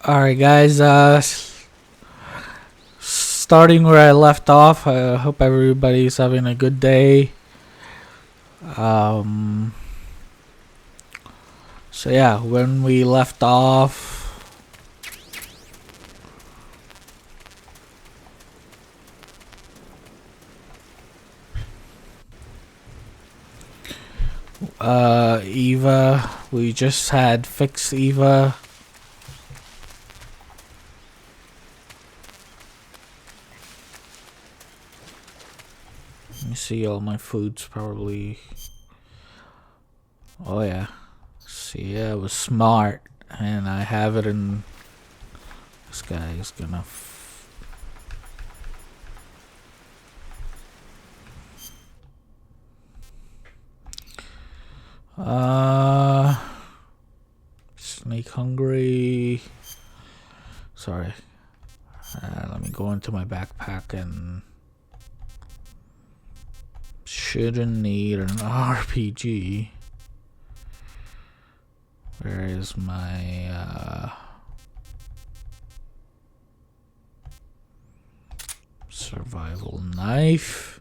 Alright guys, starting where I left off, I hope everybody's having a good day. So yeah, when we left off, Eva, we just had fixed Eva. Let me see, all my food's probably... Oh yeah. See, yeah, it was smart. And I have it in... This guy is gonna... Snake hungry. Sorry. Let me go into my backpack and... Shouldn't need an RPG. Where is my survival knife?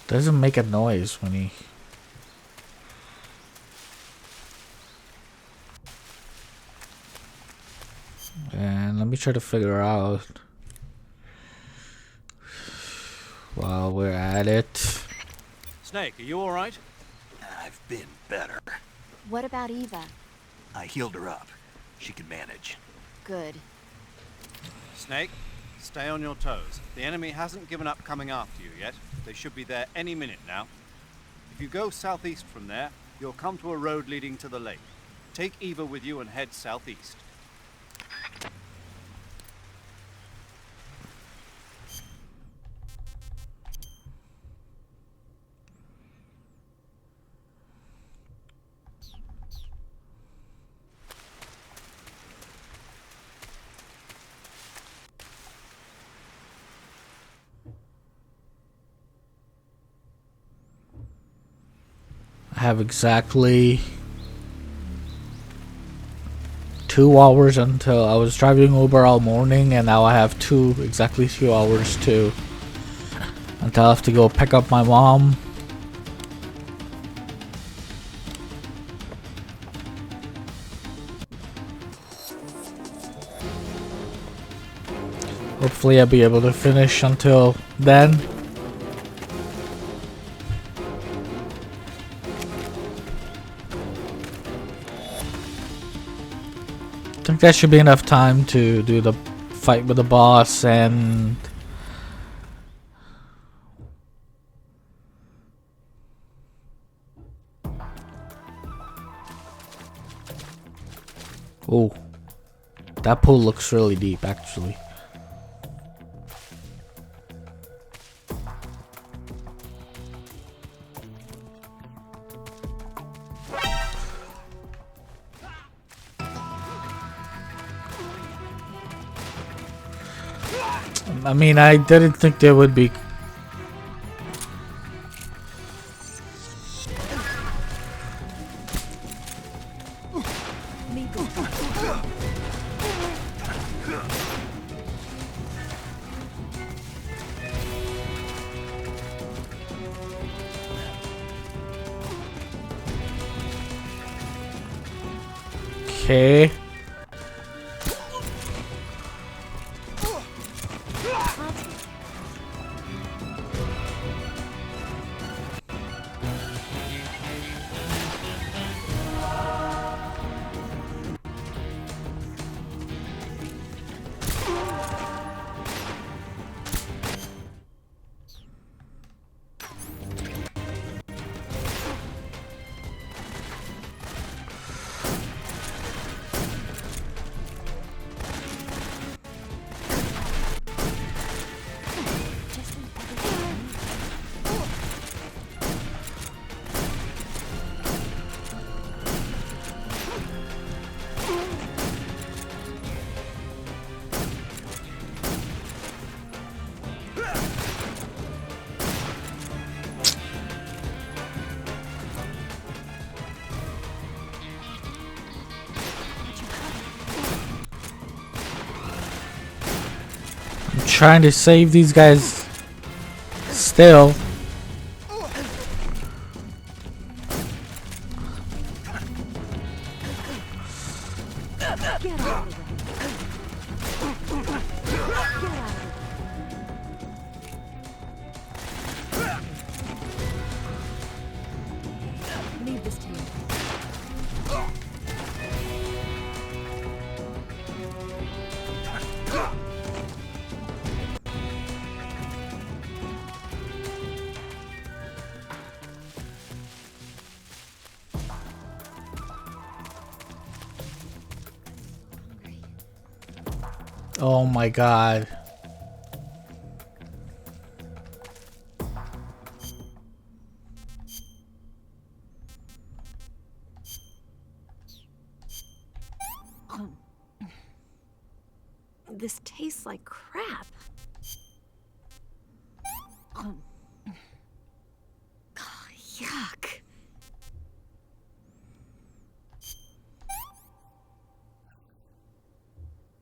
Doesn't make a noise when he... And let me try to figure out while we're at it. Snake, are you alright? I've been better. What about Eva? I healed her up. She can manage. Good. Snake, stay on your toes. The enemy hasn't given up coming after you yet. They should be there any minute now. If you go southeast from there, you'll come to a road leading to the lake. Take Eva with you and head southeast. I have exactly 2 hours until... I was driving Uber all morning, and now I have exactly 2 hours until I have to go pick up my mom. Hopefully I'll be able to finish until then. I think that should be enough time to do the fight with the boss and... Oh, that pool looks really deep actually. I mean, I didn't think there would be... Okay. trying to save these guys still. Get out of the way. Leave this to me. Oh my god. This tastes like crap. Oh, yuck.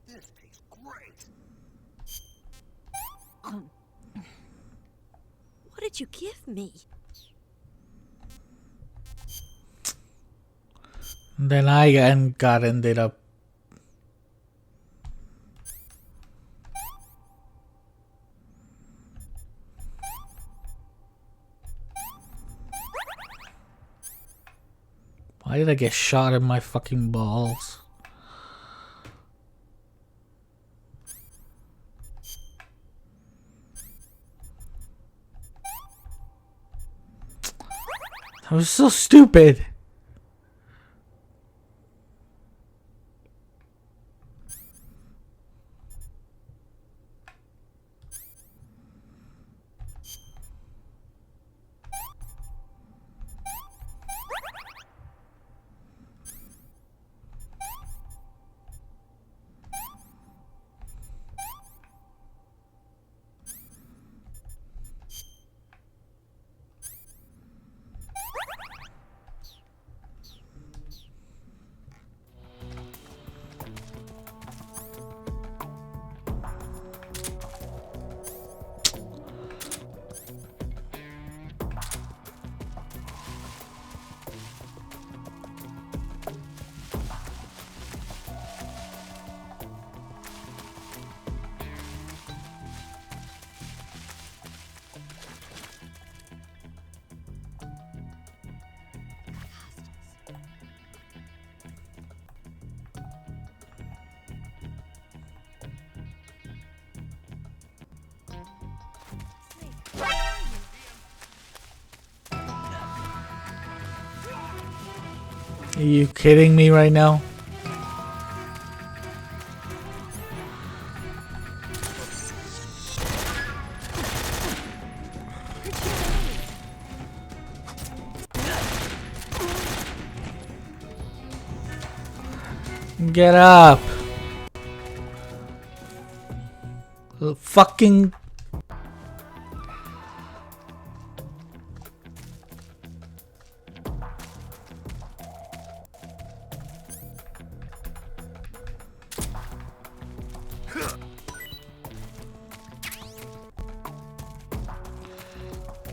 This tastes great. What did you give me? Then I got ended up. Why did I get shot in my fucking balls? That was so stupid. Are you kidding me right now? Get up! Fucking.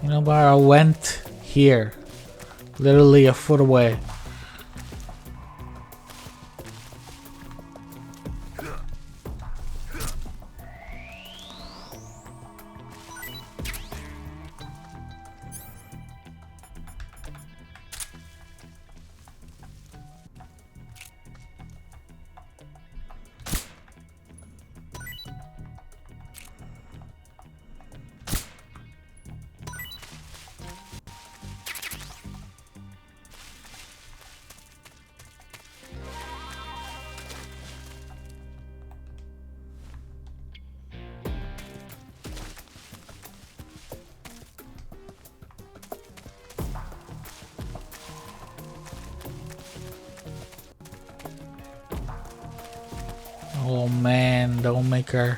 You know where I went? Here. Literally a foot away. Oh man, don't make her.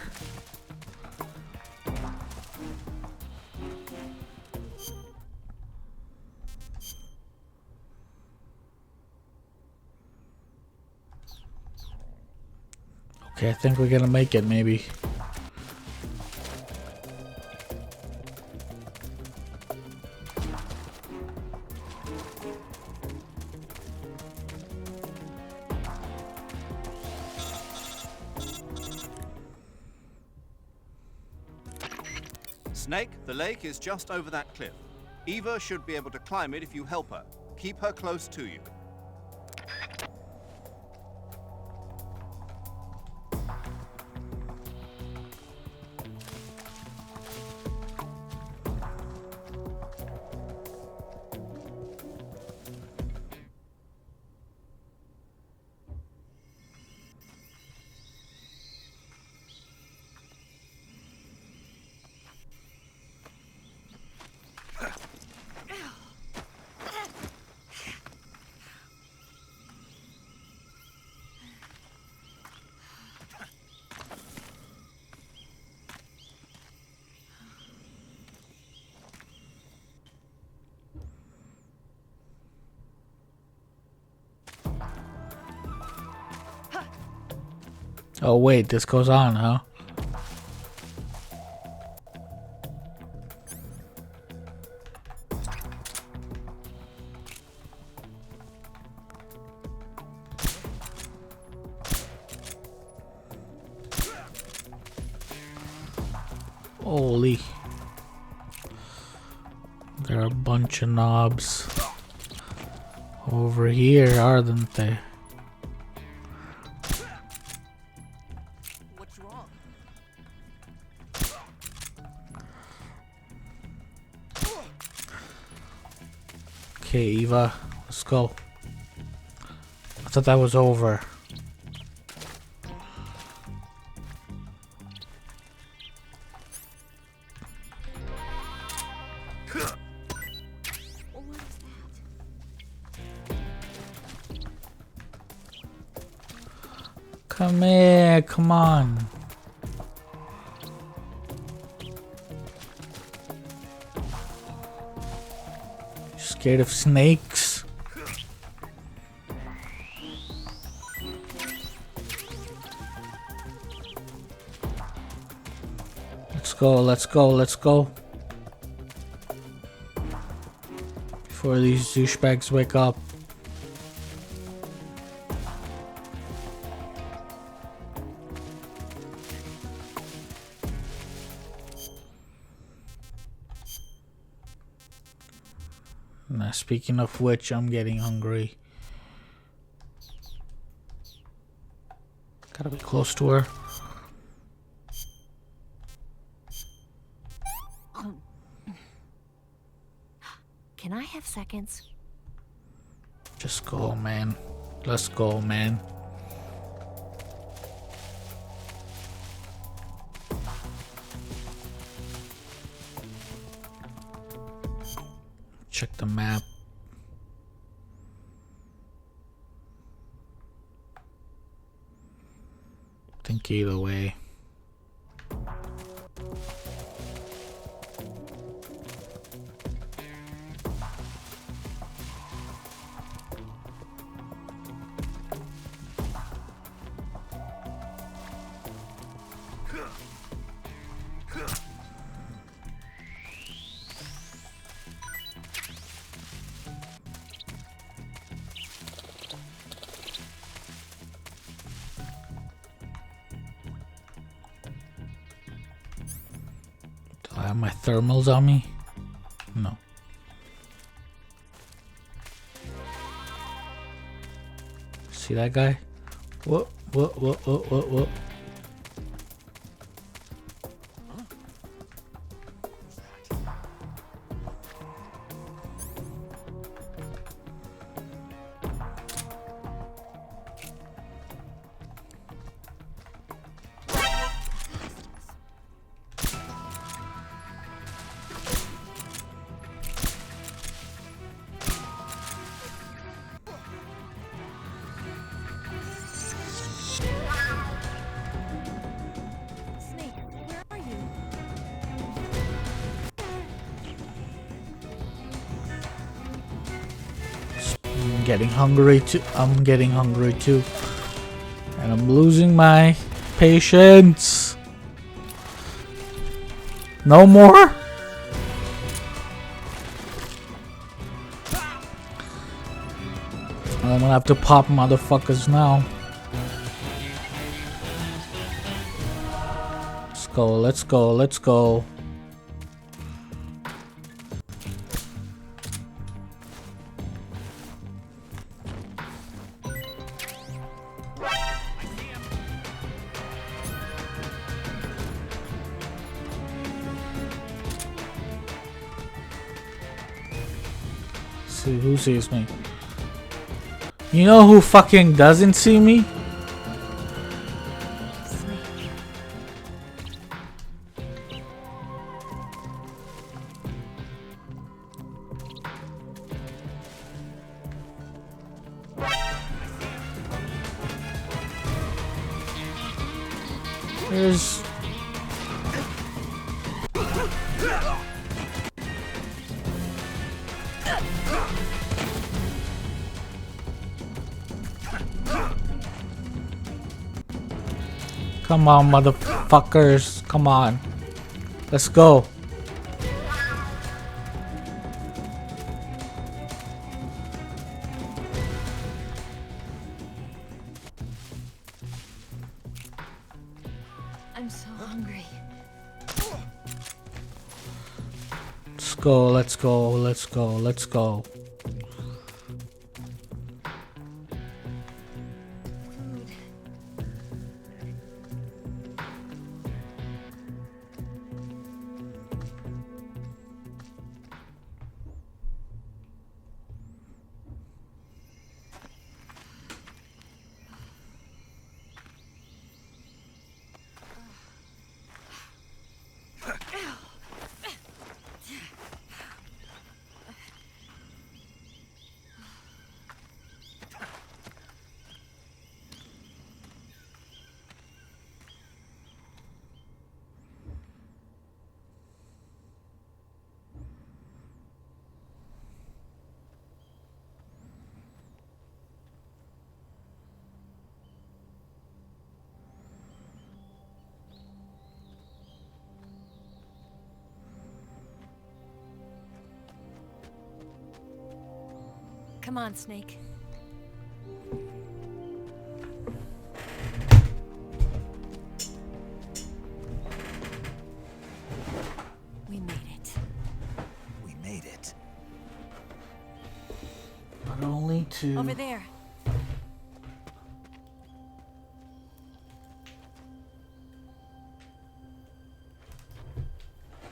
Okay, I think we're gonna make it, maybe. Snake, the lake is just over that cliff. Eva should be able to climb it if you help her. Keep her close to you. Oh wait, this goes on, huh? Holy. There are a bunch of knobs over here, aren't they? What's wrong? Okay, Eva, let's go. I thought that was over. What was that? Come here, come on. Scared of snakes? Let's go, let's go, let's go. Before these douchebags wake up. Now, speaking of which, I'm getting hungry. Gotta be close to her. Can I have seconds? Just go, man. Let's go, man. Check the map. Think either way. Do I have my thermals on me? No. See that guy? What? What? Snake, where are you? I'm getting hungry too. And I'm losing my patience. No more? I'm gonna have to pop motherfuckers now. Let's go. see who sees me. You know who fucking doesn't see me? Snake. There's... Come on, motherfuckers. Come on. Let's go. I'm so hungry. Let's go, let's go, let's go, let's go. Food. Come on, Snake. We made it. We made it. But only two. Over there.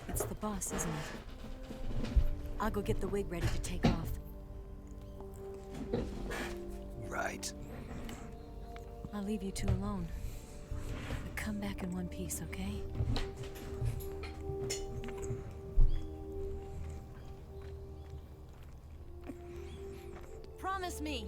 It's the boss, isn't it? I'll go get the wig ready to take off. Right. I'll leave you two alone. But come back in one piece, okay? Promise me.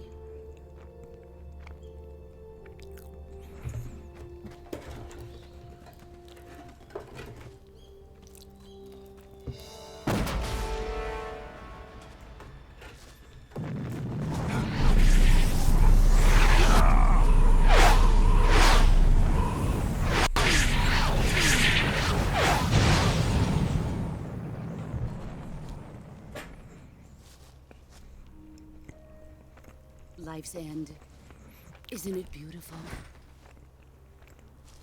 Life's end. Isn't it beautiful?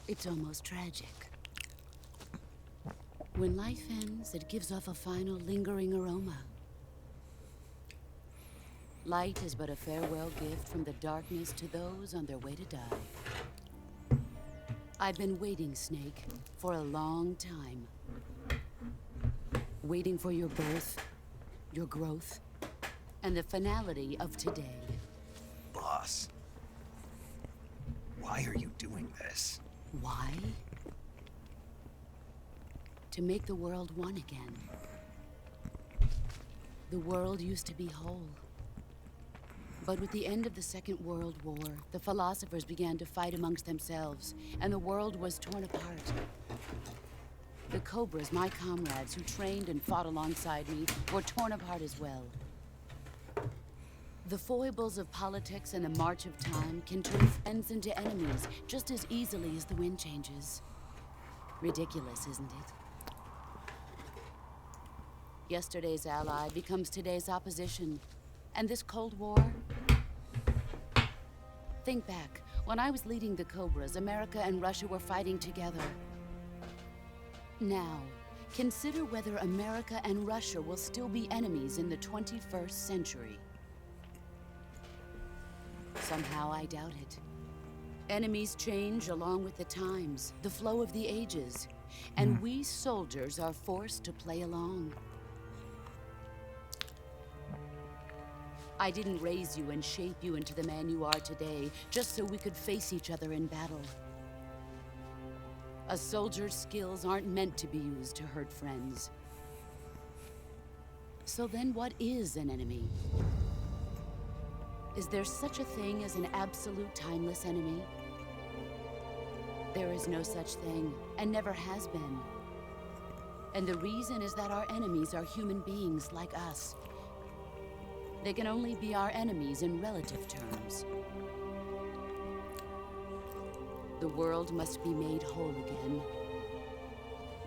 It's almost tragic. When life ends, it gives off a final lingering aroma. Light is but a farewell gift from the darkness to those on their way to die. I've been waiting, Snake, for a long time. Waiting for your birth, your growth, and the finality of today. Boss. Why are you doing this? Why? To make the world one again. The world used to be whole. But with the end of the Second World War, the philosophers began to fight amongst themselves, and the world was torn apart. The Cobras, my comrades who trained and fought alongside me, were torn apart as well. The foibles of politics and the march of time can turn friends into enemies just as easily as the wind changes. Ridiculous, isn't it? Yesterday's ally becomes today's opposition. And this Cold War? Think back. When I was leading the Cobras, America and Russia were fighting together. Now, consider whether America and Russia will still be enemies in the 21st century. Somehow I doubt it. Enemies change along with the times, the flow of the ages, and we soldiers are forced to play along. I didn't raise you and shape you into the man you are today just so we could face each other in battle. A soldier's skills aren't meant to be used to hurt friends. So then what is an enemy? Is there such a thing as an absolute timeless enemy? There is no such thing, and never has been. And the reason is that our enemies are human beings like us. They can only be our enemies in relative terms. The world must be made whole again.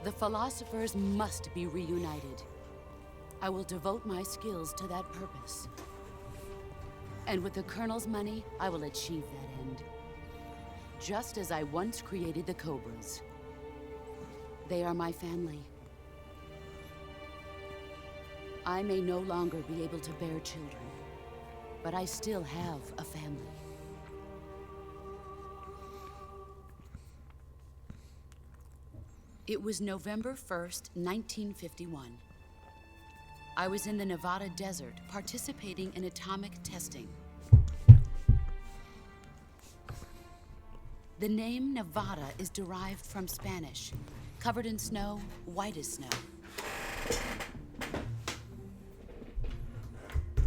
The philosophers must be reunited. I will devote my skills to that purpose. And with the Colonel's money, I will achieve that end. Just as I once created the Cobras. They are my family. I may no longer be able to bear children, but I still have a family. It was November 1st, 1951. I was in the Nevada desert participating in atomic testing. The name Nevada is derived from Spanish, covered in snow, white as snow.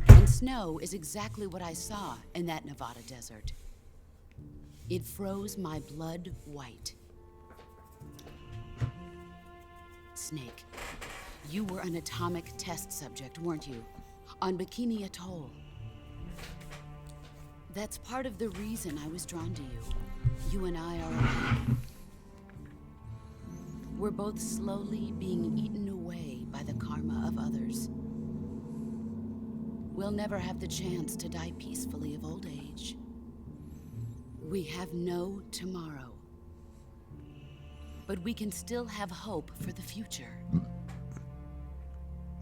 And snow is exactly what I saw in that Nevada desert. It froze my blood white. Snake, you were an atomic test subject, weren't you? On Bikini Atoll. That's part of the reason I was drawn to you. You and I are alike. We're both slowly being eaten away by the karma of others. We'll never have the chance to die peacefully of old age. We have no tomorrow. But we can still have hope for the future.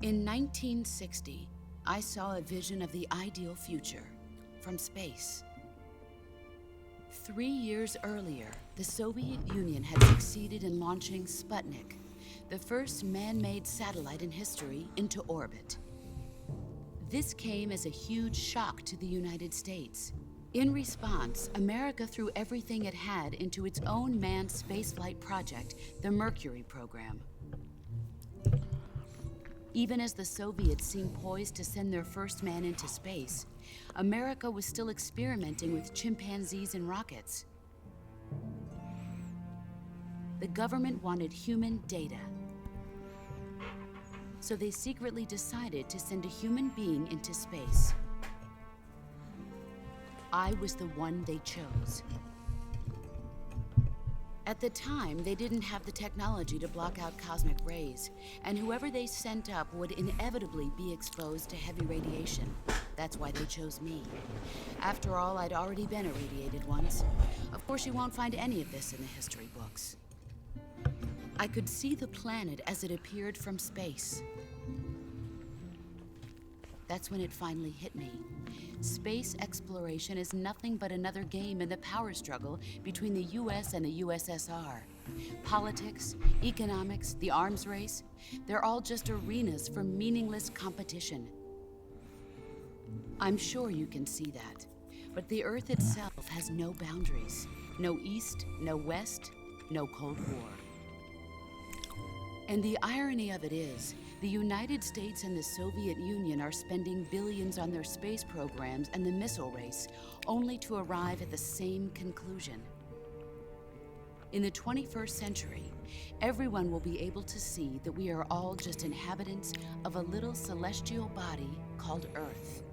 In 1960, I saw a vision of the ideal future from space. 3 years earlier, the Soviet Union had succeeded in launching Sputnik, the first man-made satellite in history, into orbit. This came as a huge shock to the United States. In response, America threw everything it had into its own manned spaceflight project, the Mercury program. Even as the Soviets seemed poised to send their first man into space, America was still experimenting with chimpanzees and rockets. The government wanted human data. So they secretly decided to send a human being into space. I was the one they chose. At the time, they didn't have the technology to block out cosmic rays, and whoever they sent up would inevitably be exposed to heavy radiation. That's why they chose me. After all, I'd already been irradiated once. Of course, you won't find any of this in the history books. I could see the planet as it appeared from space. That's when it finally hit me. Space exploration is nothing but another game in the power struggle between the US and the USSR. Politics, economics, the arms race, they're all just arenas for meaningless competition. I'm sure you can see that, but the Earth itself has no boundaries. No East, no West, no Cold War. And the irony of it is, the United States and the Soviet Union are spending billions on their space programs and the missile race, only to arrive at the same conclusion. In the 21st century, everyone will be able to see that we are all just inhabitants of a little celestial body called Earth.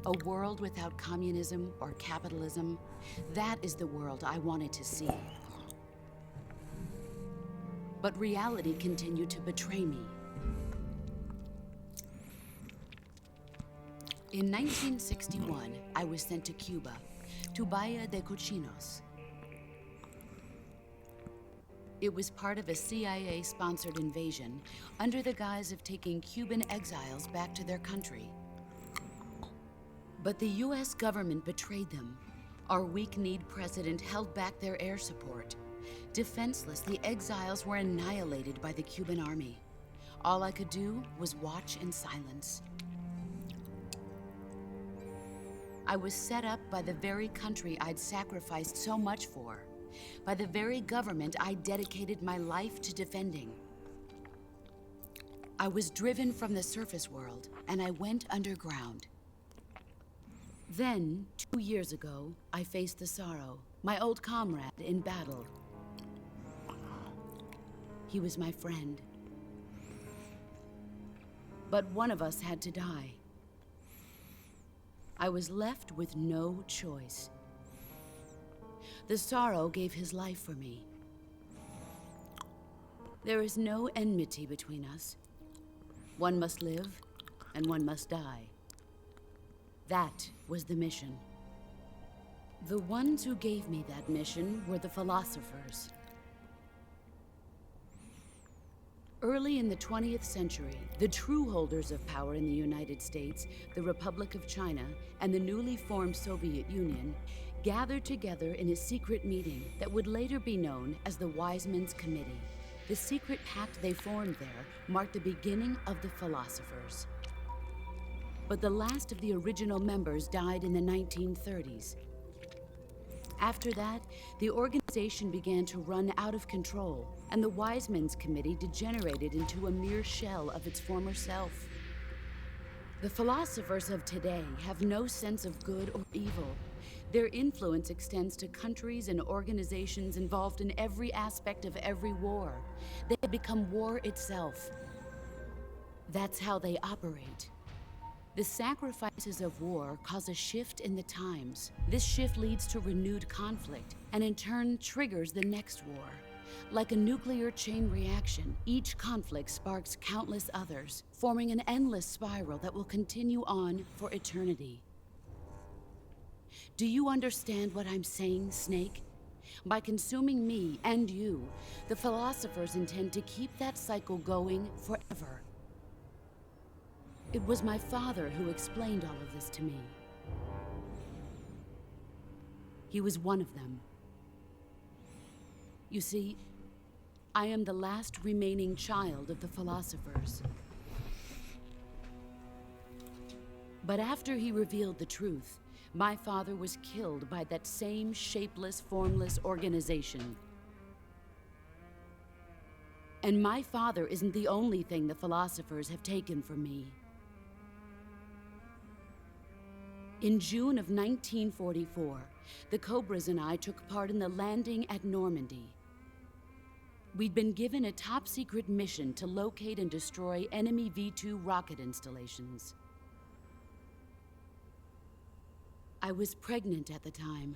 A world without communism or capitalism, that is the world I wanted to see. But reality continued to betray me. In 1961, I was sent to Cuba, to Bahia de Cochinos. It was part of a CIA-sponsored invasion under the guise of taking Cuban exiles back to their country. But the US government betrayed them. Our weak-kneed president held back their air support. Defenseless, the exiles were annihilated by the Cuban army. All I could do was watch in silence. I was set up by the very country I'd sacrificed so much for, by the very government I dedicated my life to defending. I was driven from the surface world, and I went underground. Then, 2 years ago, I faced the Sorrow, my old comrade in battle. He was my friend. But one of us had to die. I was left with no choice. The Sorrow gave his life for me. There is no enmity between us. One must live, and one must die. That was the mission. The ones who gave me that mission were the philosophers. Early in the 20th century, the true holders of power in the United States, the Republic of China, and the newly formed Soviet Union gathered together in a secret meeting that would later be known as the Wise Men's Committee. The secret pact they formed there marked the beginning of the philosophers. But the last of the original members died in the 1930s. After that, the organization began to run out of control, and the Wise Men's Committee degenerated into a mere shell of its former self. The philosophers of today have no sense of good or evil. Their influence extends to countries and organizations involved in every aspect of every war. They have become war itself. That's how they operate. The sacrifices of war cause a shift in the times. This shift leads to renewed conflict, and in turn triggers the next war. Like a nuclear chain reaction, each conflict sparks countless others, forming an endless spiral that will continue on for eternity. Do you understand what I'm saying, Snake? By consuming me and you, the philosophers intend to keep that cycle going forever. It was my father who explained all of this to me. He was one of them. You see, I am the last remaining child of the philosophers. But after he revealed the truth, my father was killed by that same shapeless, formless organization. And my father isn't the only thing the philosophers have taken from me. In June of 1944, the Cobras and I took part in the landing at Normandy. We'd been given a top-secret mission to locate and destroy enemy V-2 rocket installations. I was pregnant at the time.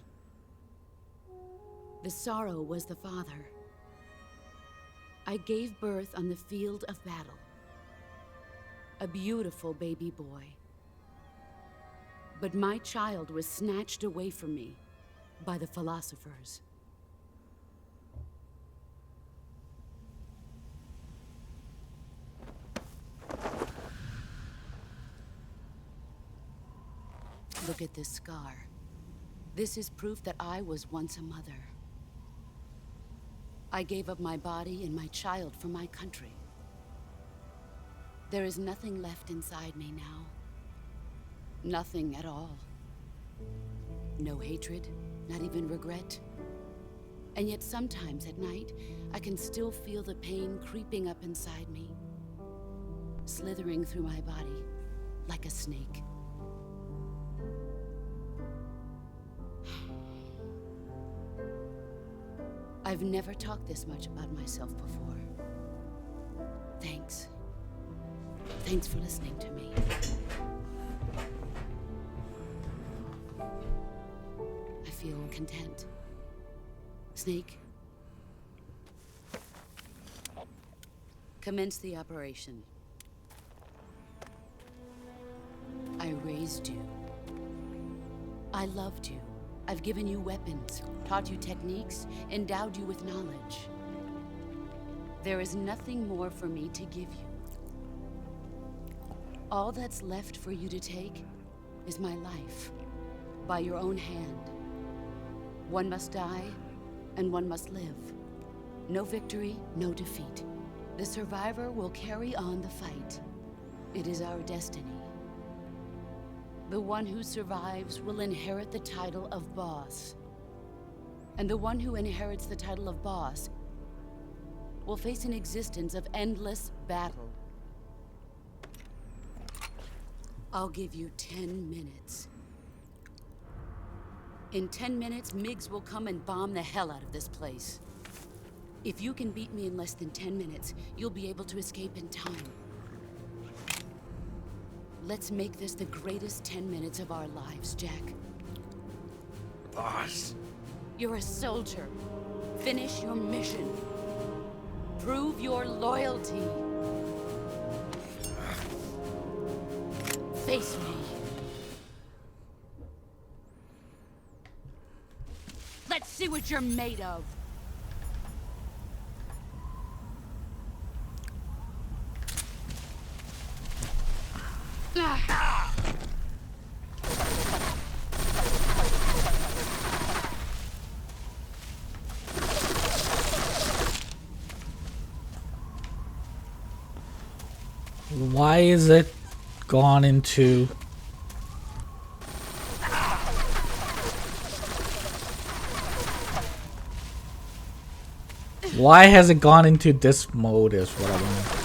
The Sorrow was the father. I gave birth on the field of battle. A beautiful baby boy. But my child was snatched away from me by the philosophers. Look at this scar. This is proof that I was once a mother. I gave up my body and my child for my country. There is nothing left inside me now. Nothing at all. No hatred, not even regret. And yet sometimes at night, I can still feel the pain creeping up inside me, slithering through my body like a snake. I've never talked this much about myself before. Thanks. Thanks for listening to me. I feel content. Snake, commence the operation. I raised you. I loved you. I've given you weapons, taught you techniques, endowed you with knowledge. There is nothing more for me to give you. All that's left for you to take is my life, by your own hand. One must die, and one must live. No victory, no defeat. The survivor will carry on the fight. It is our destiny. The one who survives will inherit the title of boss. And the one who inherits the title of boss will face an existence of endless battle. I'll give you 10 minutes. In 10 minutes, Miggs will come and bomb the hell out of this place. If you can beat me in less than 10 minutes, you'll be able to escape in time. Let's make this the greatest 10 minutes of our lives, Jack. Boss. You're a soldier. Finish your mission. Prove your loyalty. Face me. Let's see what you're made of. Why is it gone into... Why has it gone into this mode is what I want.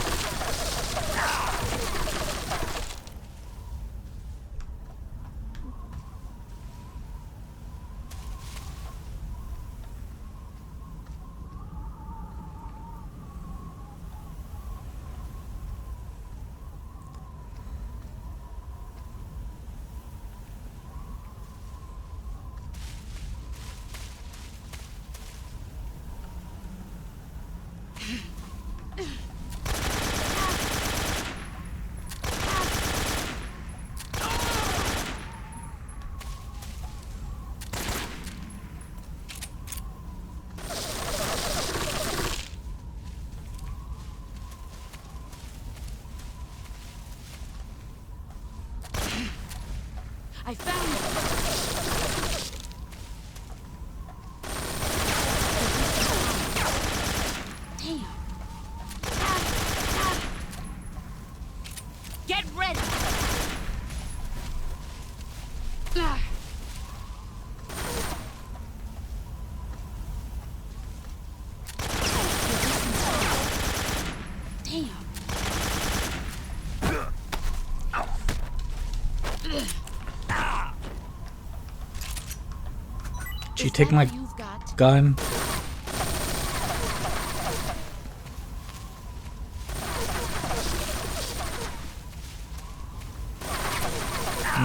I found it! Damn. Get ready! Damn. Did you take my You've got gun?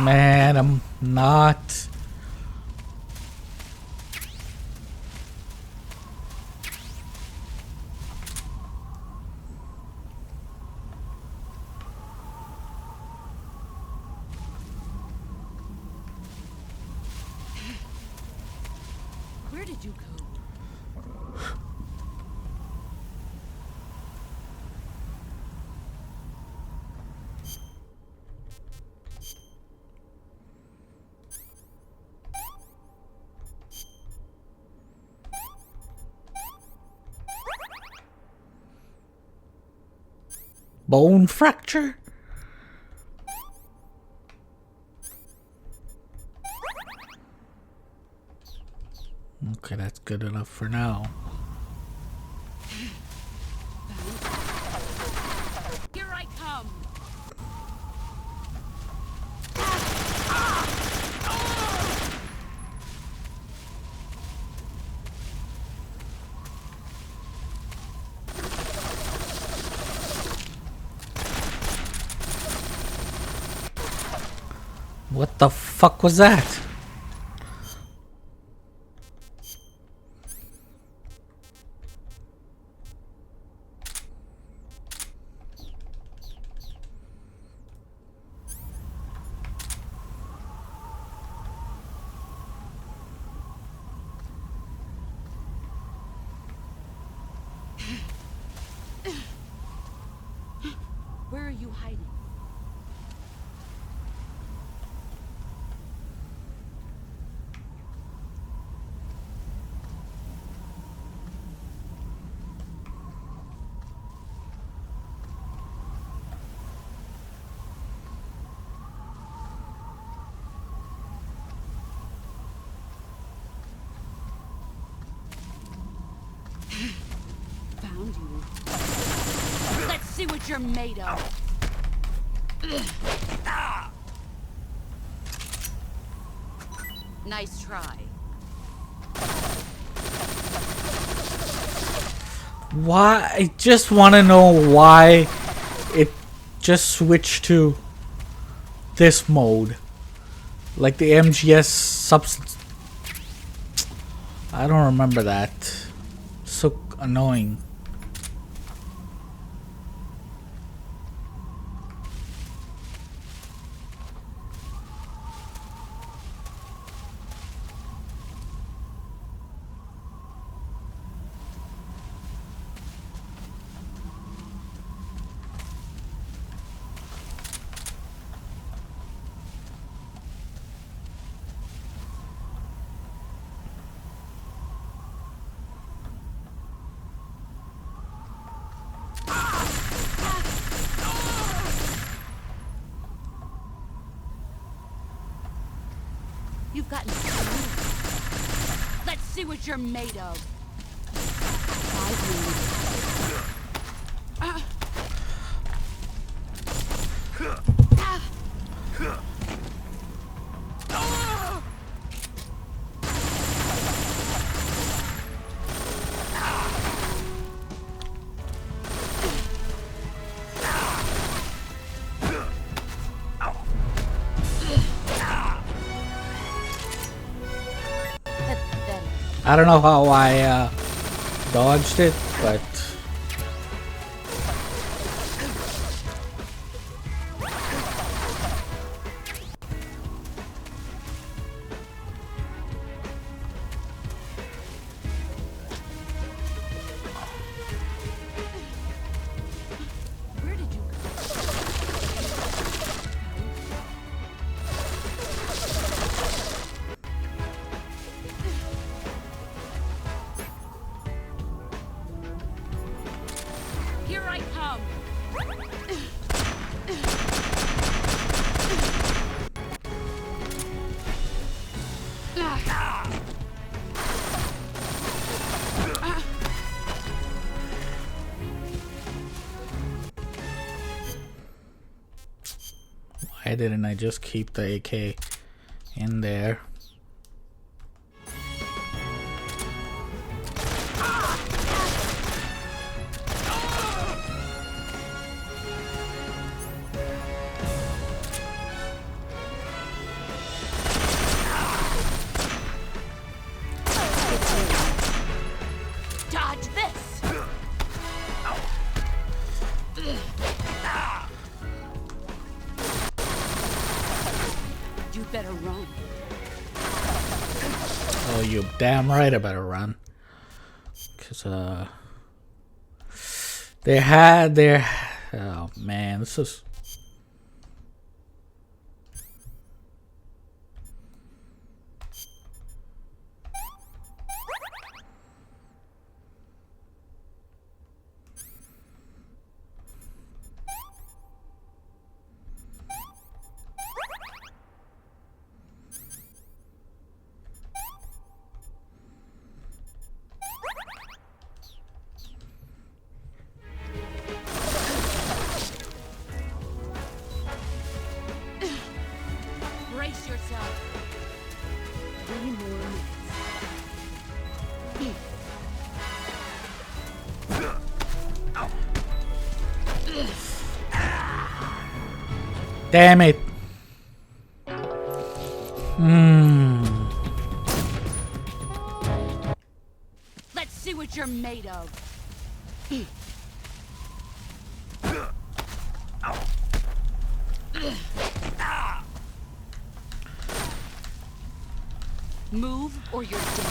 Man, I'm not. Where did you go? Bone fracture? Okay, that's good enough for now. Here I come! What the fuck was that? Where are you hiding? found you. Let's see what you're made of. Nice try. Why? I just want to know why it just switched to this mode. Like the MGS substance. I don't remember that. So annoying. You've gotten Let's see what you're made of. 5 minutes. I don't know how I dodged it, but Where did you go? Here I come. why didn't I just keep the AK in there? Dodge this. You better run. Oh, you damn right I better run. Cause they had their, oh man, this is. Brace yourself. 3 more minutes. Damn it. Let's see what you're made of. Move or you're dead.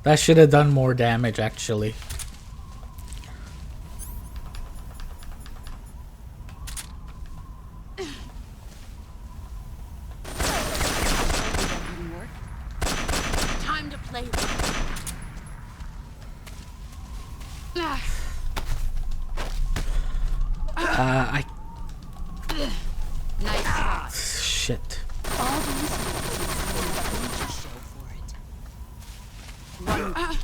That should have done more damage actually. Time to play. I Nice try. shit. All these years, nothing to show for it. Run.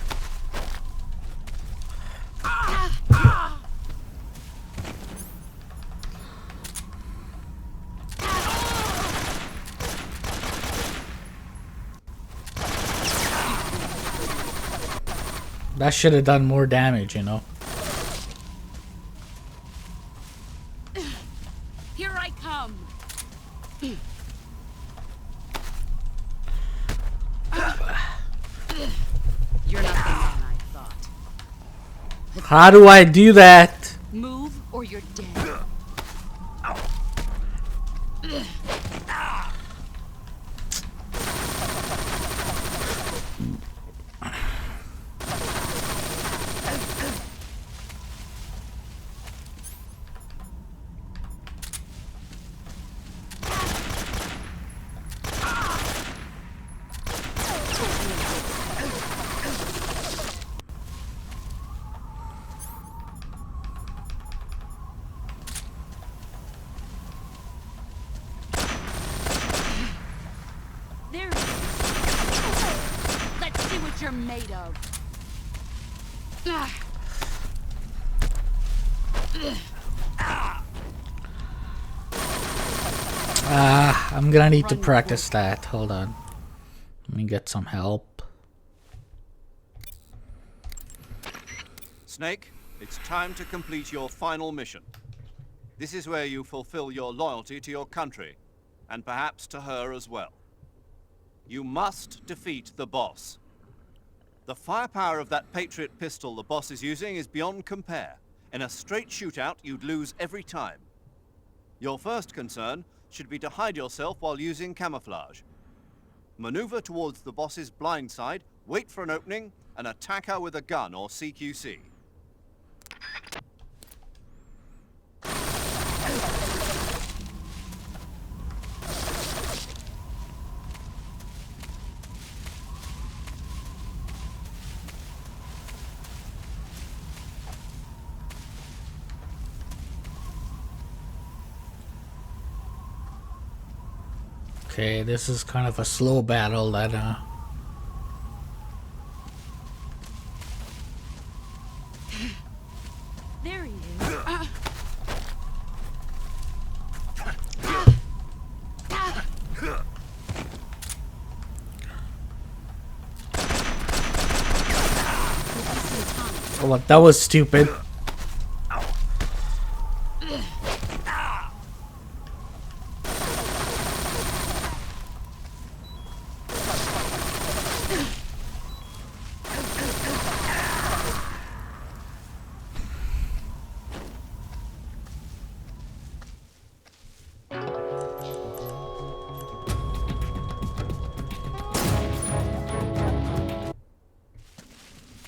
That should have done more damage, you know. Here I come. You're not the man I thought. How do I do that? Move or you're dead. There it is. Let's see what you're made of. I'm gonna need to practice that. Hold on. Let me get some help. Snake, it's time to complete your final mission. This is where you fulfill your loyalty to your country, and perhaps to her as well. You must defeat the boss. The firepower of that Patriot pistol the boss is using is beyond compare. In a straight shootout, you'd lose every time. Your first concern should be to hide yourself while using camouflage. Maneuver towards the boss's blind side, wait for an opening, and attack her with a gun or CQC. Okay, this is kind of a slow battle that There he is. oh, what, that was stupid.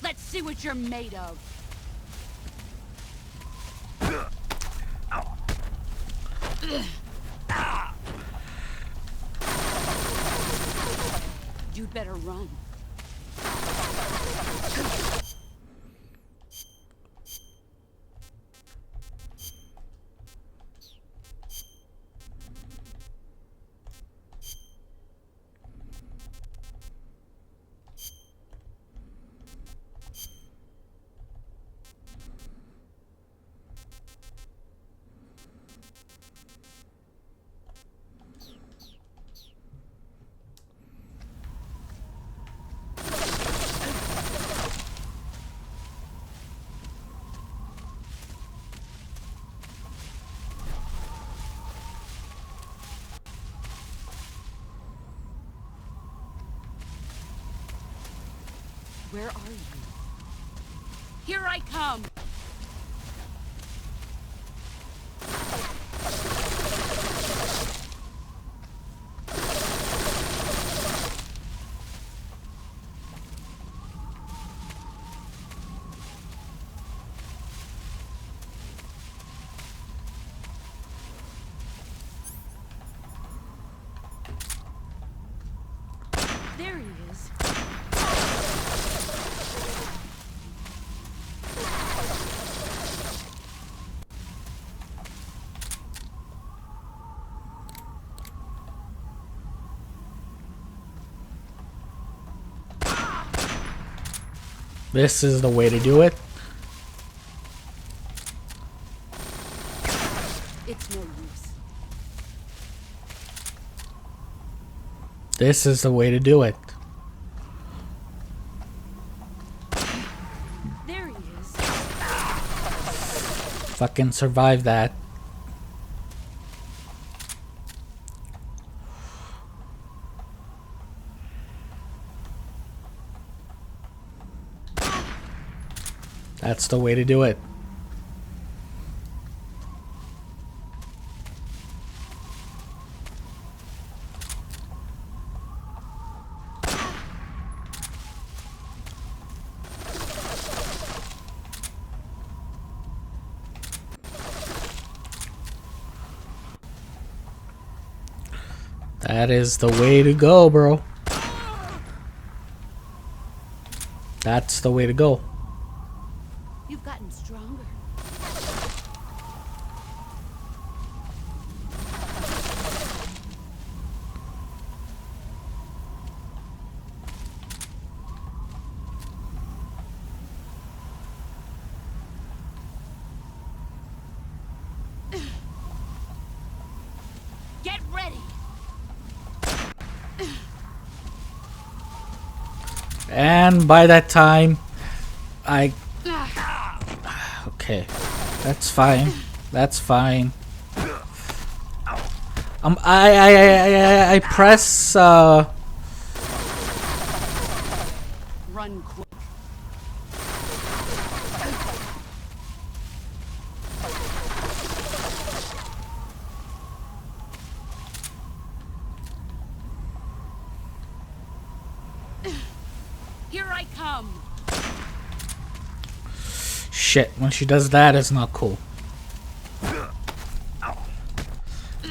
Let's see what you're made of. You'd better run. Where are you? Here I come! There he is. This is the way to do it. It's no use. This is the way to do it. There he is. Fucking survive that. That's the way to do it. That is the way to go, bro. That's the way to go. You've gotten stronger. Get ready. And by that time, okay, that's fine. That's fine. I press Run quick. Here I come. shit. When she does that, it's not cool.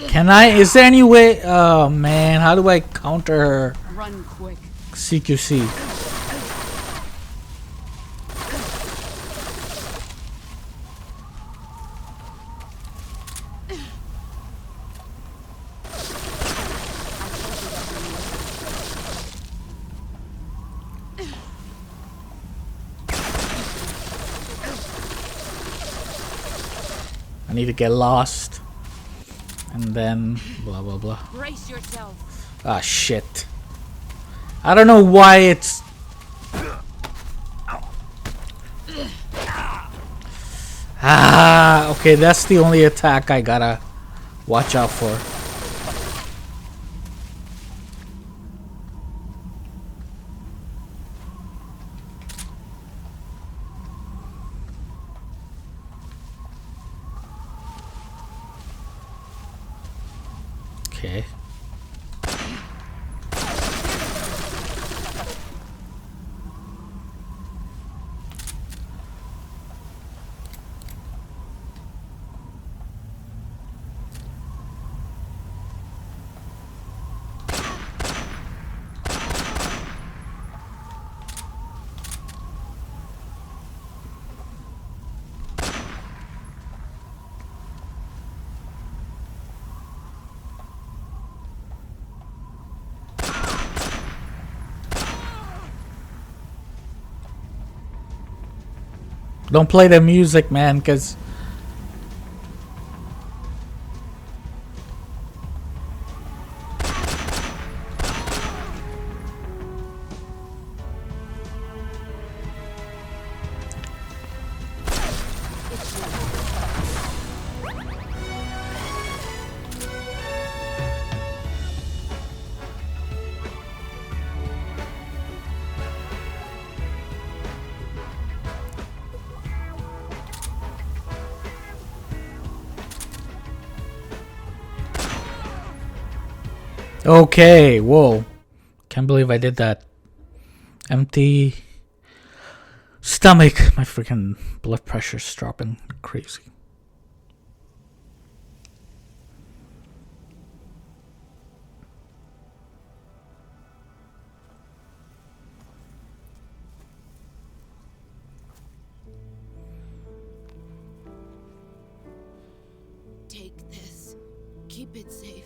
Can I? Is there any way? Oh man, how do I counter her Run quick. CQC? I need to get lost. And then blah blah blah. Brace yourself. Ah shit. I don't know why it's okay, that's the only attack I gotta watch out for. Okay. Don't play the music, man, because okay, whoa. Can't believe I did that. Empty stomach. My freaking blood pressure's dropping crazy. Take this. Keep it safe.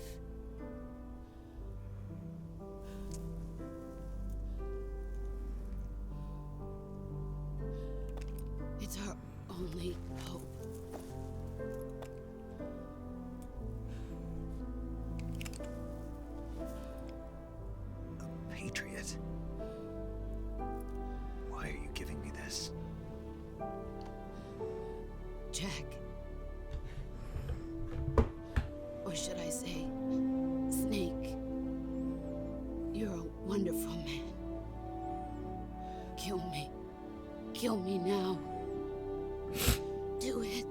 Jack. Or should I say, Snake. You're a wonderful man. Kill me. Kill me now. Do it.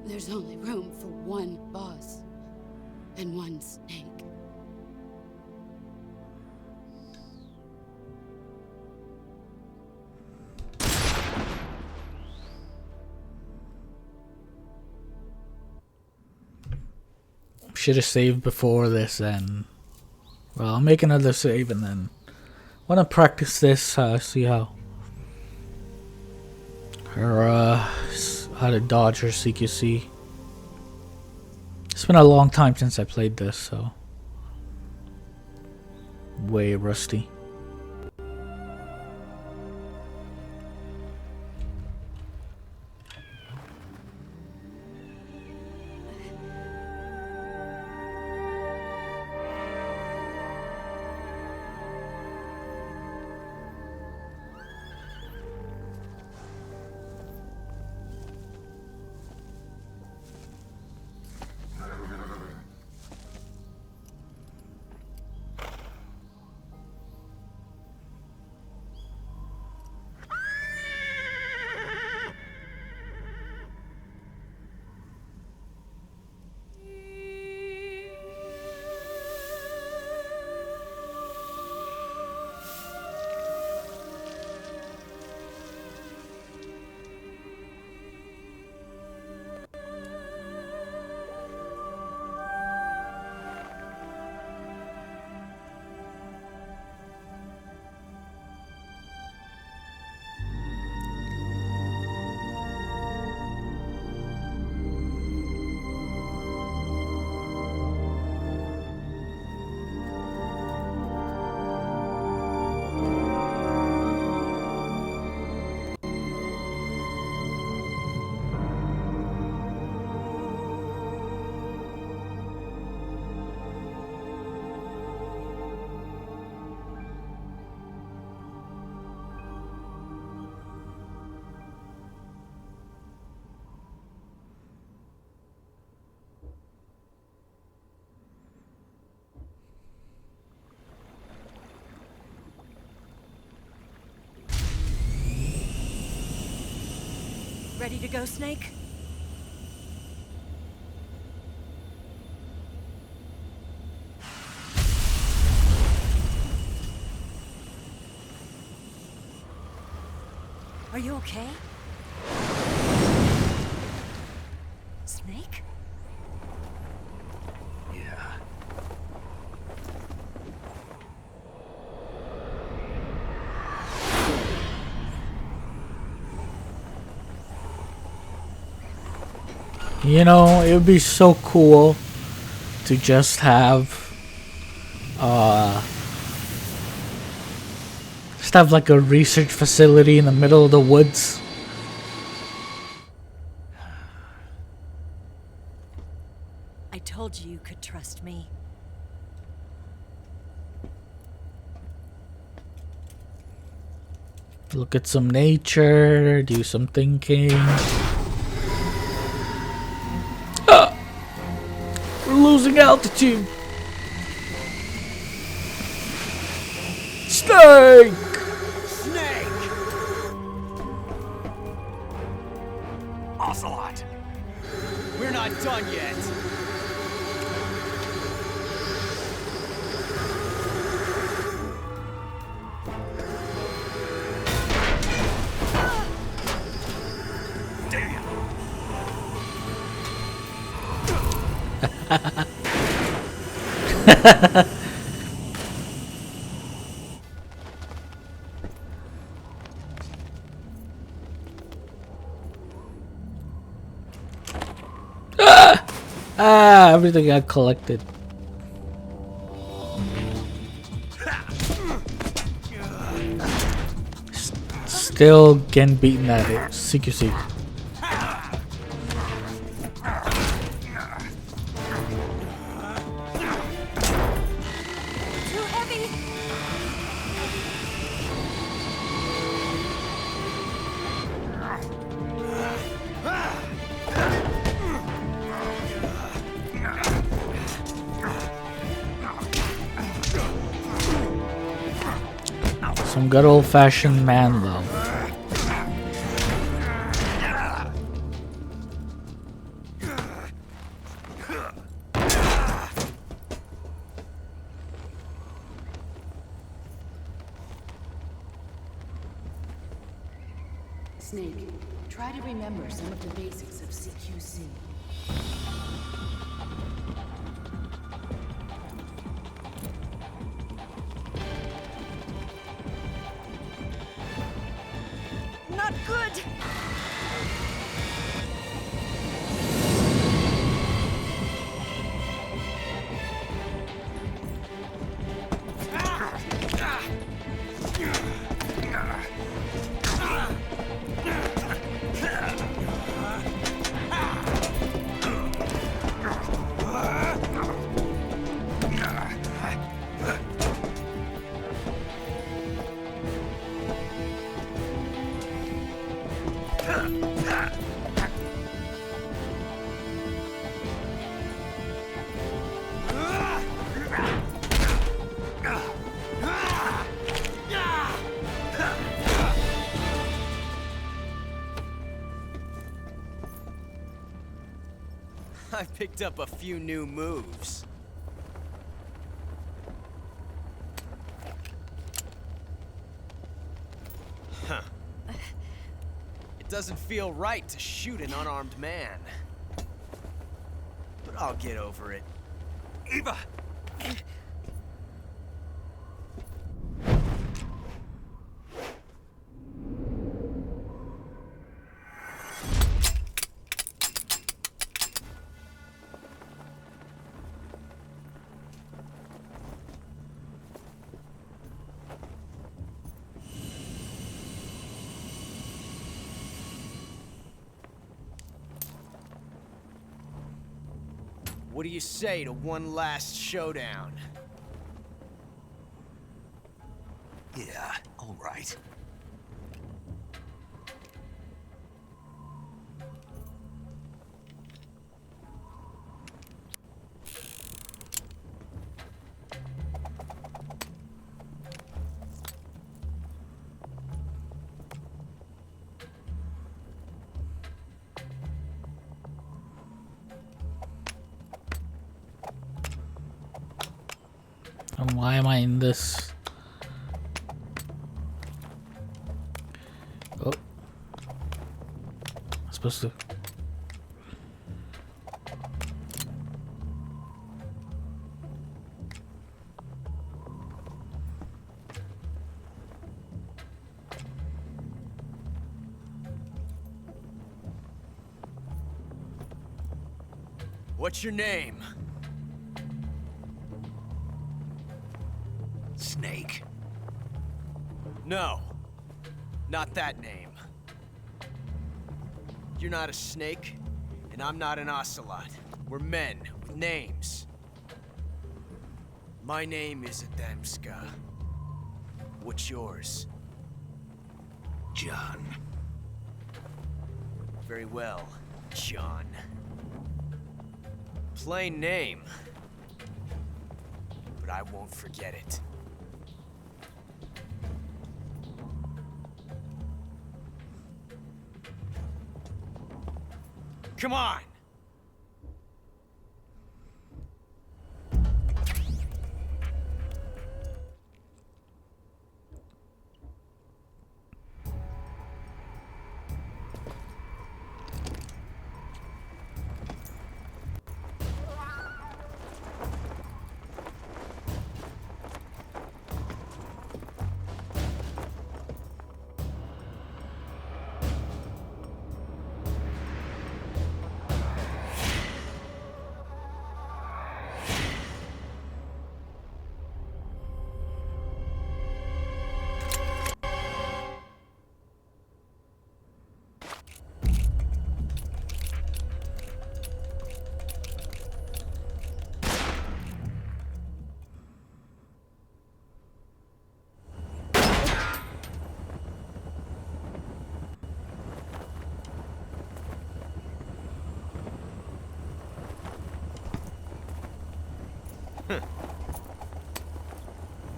There's only room for one boss and one snake. Should have saved before this, and well, I'll make another save and then want to practice this. See how how to dodge her CQC. It's been a long time since I played this, so way rusty. Ready to go, Snake? Are you okay? Snake? Yeah. You know, it would be so cool to just have like a research facility in the middle of the woods. I told you you could trust me. Look at some nature, do some thinking. We're losing altitude. Snake! Snake! Ocelot! We're not done yet. Damn! Everything I collected. Still getting beaten at it. CQC. Some good old-fashioned man love. Snake, try to remember some of the basics of CQC. Not good! I picked up a few new moves. Huh. It doesn't feel right to shoot an unarmed man. But I'll get over it. Eva! What do you say to one last showdown? Yeah, all right. And why am I in this? Oh. I'm supposed to. What's your name? Snake. No. Not that name. You're not a snake, and I'm not an ocelot. We're men with names. My name is Adamska. What's yours? John. Very well, John. Plain name. But I won't forget it. Come on!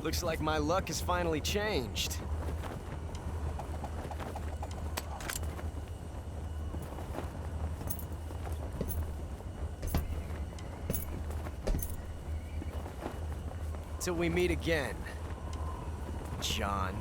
Looks like my luck has finally changed. Till we meet again, John.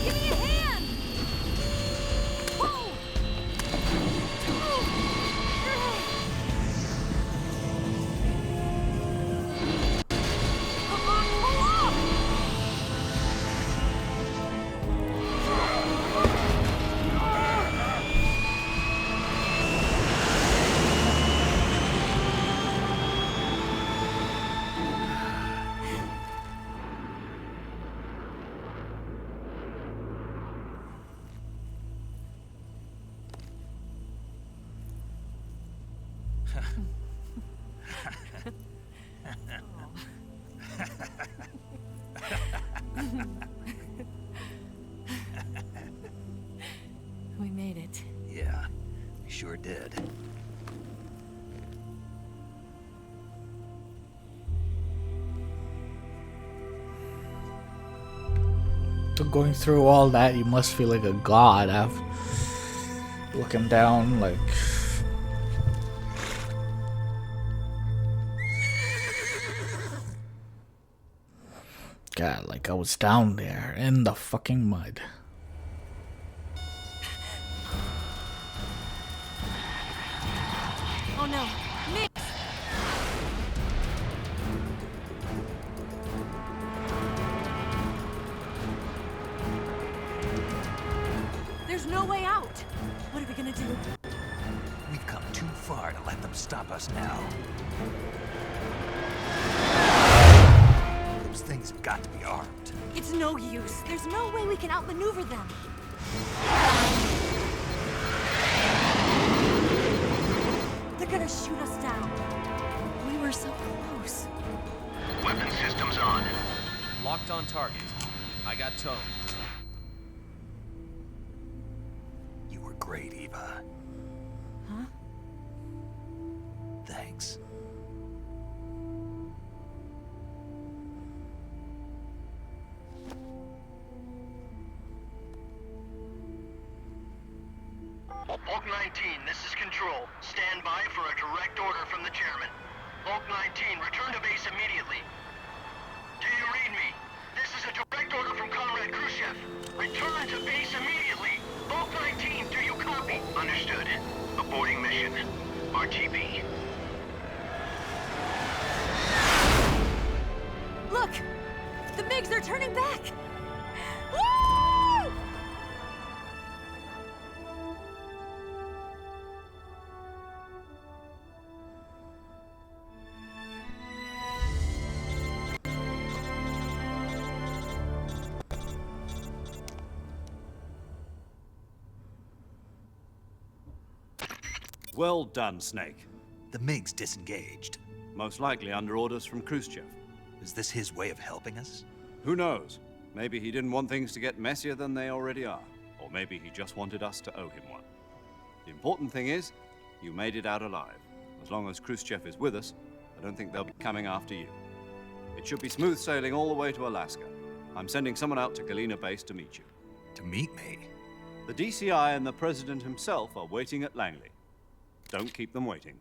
Give me a hand! Whoa! Come on, pull up! We made it. Yeah, we sure did. So going through all that, you must feel like a god. I've looking down like. God, like I was down there in the fucking mud. Oh no, Nick! There's no way out. What are we gonna do? We've come too far to let them stop us now. Those things have got to be armed. It's no use. There's no way we can outmaneuver them. They're gonna shoot us down. We were so close. Weapon systems on. Locked on target. I got towed. You were great, Eva. Huh? Thanks. Bulk 19, this is Control. Stand by for a direct order from the chairman. Bulk 19, return to base immediately. Do you read me? This is a direct order from Comrade Khrushchev. Return to base immediately. Bulk 19, do you copy? Understood. Aborting mission. RTB. Look! The MiGs are turning back! Woo! Well done, Snake. The MiG's disengaged. Most likely under orders from Khrushchev. Is this his way of helping us? Who knows? Maybe he didn't want things to get messier than they already are. Or maybe he just wanted us to owe him one. The important thing is, you made it out alive. As long as Khrushchev is with us, I don't think they'll be coming after you. It should be smooth sailing all the way to Alaska. I'm sending someone out to Galena Base to meet you. To meet me? The DCI and the President himself are waiting at Langley. Don't keep them waiting.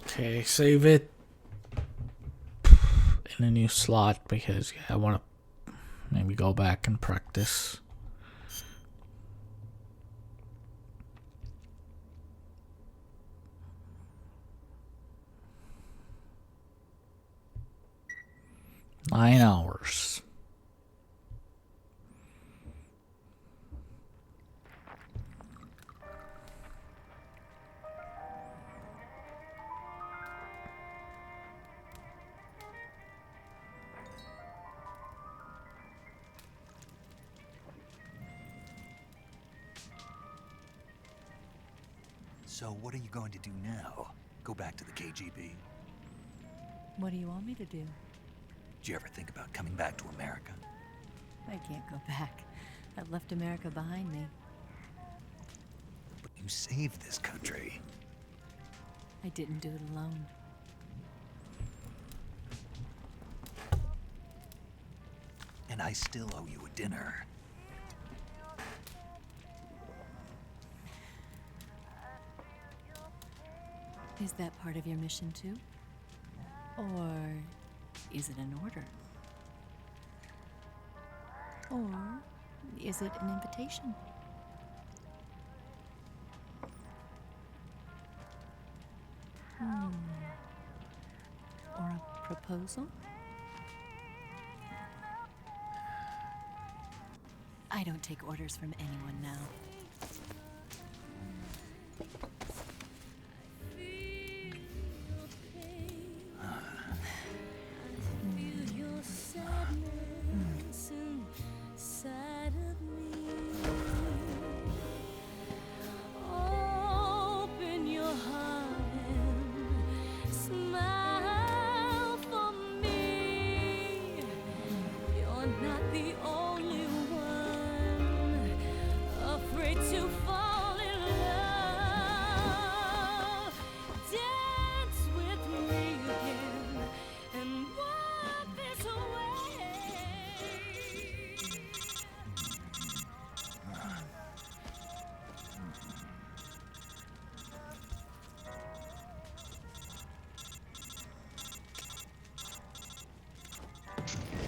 Okay, save it in a new slot because I want to maybe go back and practice. 9 hours. So what are you going to do now? Go back to the KGB? What do you want me to do? Did you ever think about coming back to America? I can't go back. I've left America behind me. But you saved this country. I didn't do it alone. And I still owe you a dinner. Is that part of your mission too? Or is it an order? Or is it an invitation? Or a proposal? I don't take orders from anyone now.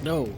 No.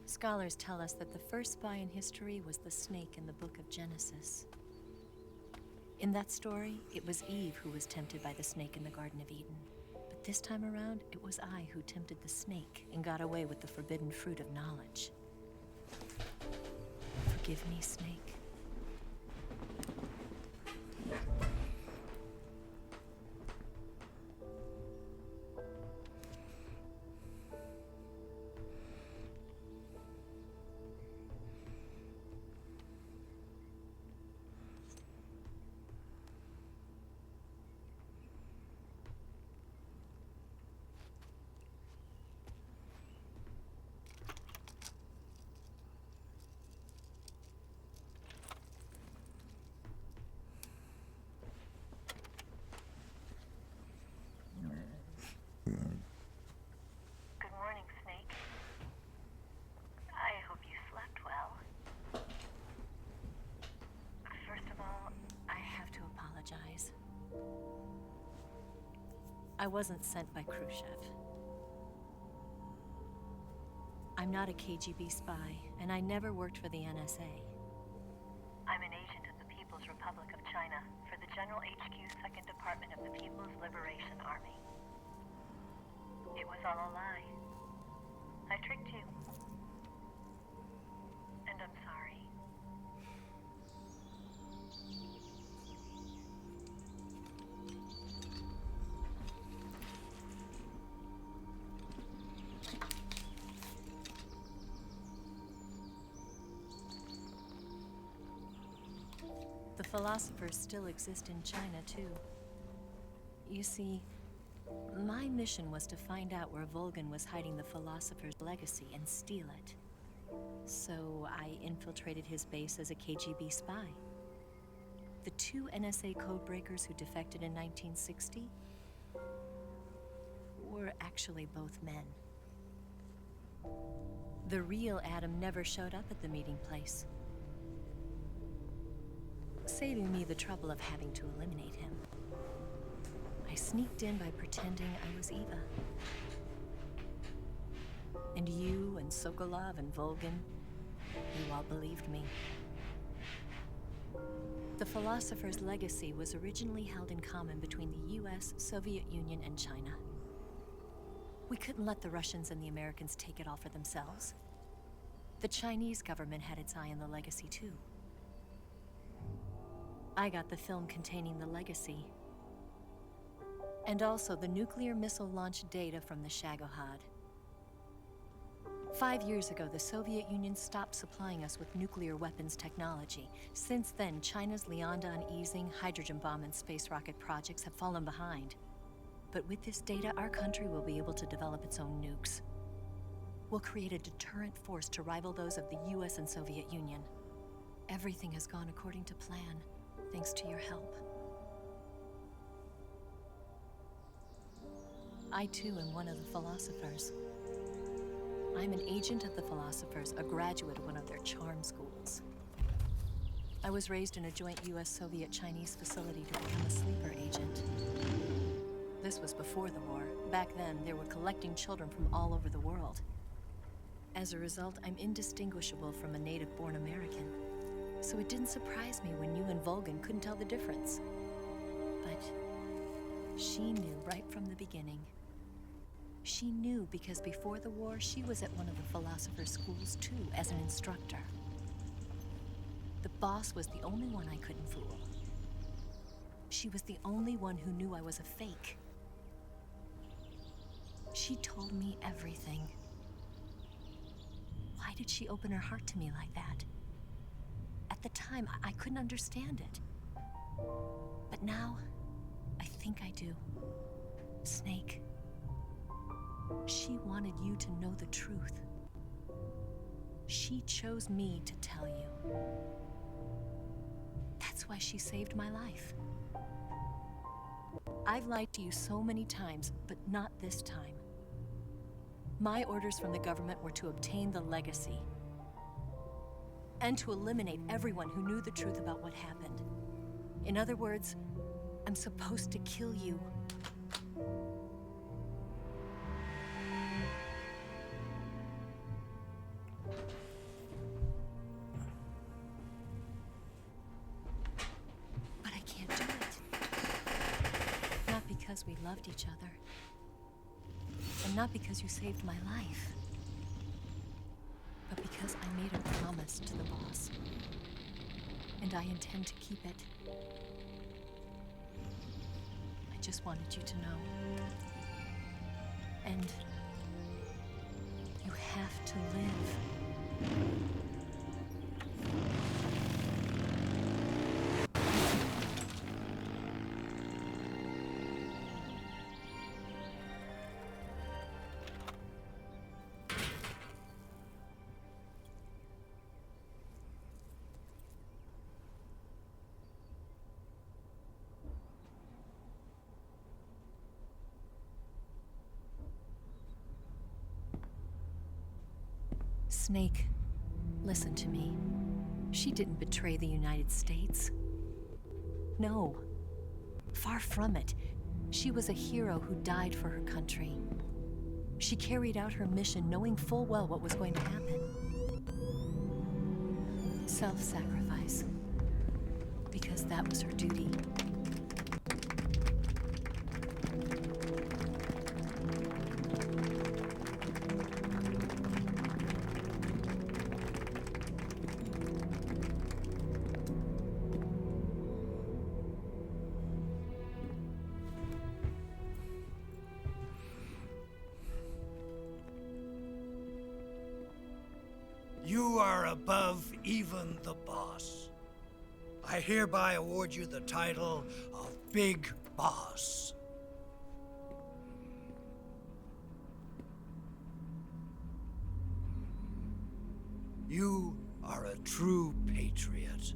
Scholars tell us that the first spy in history was the snake in the book of Genesis. In that story, it was Eve who was tempted by the snake in the Garden of Eden. But this time around, it was I who tempted the snake and got away with the forbidden fruit of knowledge. Forgive me, snake. Good morning, Snake. I hope you slept well. First of all, I have to apologize. I wasn't sent by Khrushchev. I'm not a KGB spy, and I never worked for the NSA. I'm an agent of the People's Republic of China for the General HQ 2nd Department of the People's Liberation Army. It was all a lie. I tricked you. And I'm sorry. philosophers still exist in China, too. You see, my mission was to find out where Volgan was hiding the philosopher's legacy and steal it. So I infiltrated his base as a KGB spy. The 2 NSA codebreakers who defected in 1960 were actually both men. The real Adam never showed up at the meeting place, saving me the trouble of having to eliminate him. I sneaked in by pretending I was Eva. And you and Sokolov and Volgan, you all believed me. The philosopher's legacy was originally held in common between the US, Soviet Union, and China. We couldn't let the Russians and the Americans take it all for themselves. The Chinese government had its eye on the legacy, too. I got the film containing the legacy, and also the nuclear missile launch data from the Shagohod. 5 years ago, the Soviet Union stopped supplying us with nuclear weapons technology. Since then, China's Liaodong easing, hydrogen bomb, and space rocket projects have fallen behind. But with this data, our country will be able to develop its own nukes. We'll create a deterrent force to rival those of the US and Soviet Union. Everything has gone according to plan, thanks to your help. I too am one of the philosophers. I'm an agent of the philosophers, a graduate of one of their charm schools. I was raised in a joint US-Soviet-Chinese facility to become a sleeper agent. This was before the war. Back then, they were collecting children from all over the world. As a result, I'm indistinguishable from a native-born American. So it didn't surprise me when you and Volgan couldn't tell the difference. But she knew right from the beginning. She knew because before the war, she was at one of the philosopher's schools too, as an instructor. The boss was the only one I couldn't fool. She was the only one who knew I was a fake. She told me everything. Why did she open her heart to me like that? At the time, I couldn't understand it. But now, I think I do. Snake. She wanted you to know the truth. She chose me to tell you. That's why she saved my life. I've lied to you so many times, but not this time. My orders from the government were to obtain the legacy and to eliminate everyone who knew the truth about what happened. In other words, I'm supposed to kill you. But I can't do it. Not because we loved each other. And not because you saved my life. But because I made a promise to the boss. And I intend to keep it. I just wanted you to know. And you have to live. Snake, listen to me. She didn't betray the United States. No. Far from it. She was a hero who died for her country. She carried out her mission knowing full well what was going to happen. Self-sacrifice. Because that was her duty. You are above even the boss. I hereby award you the title of Big Boss. You are a true patriot.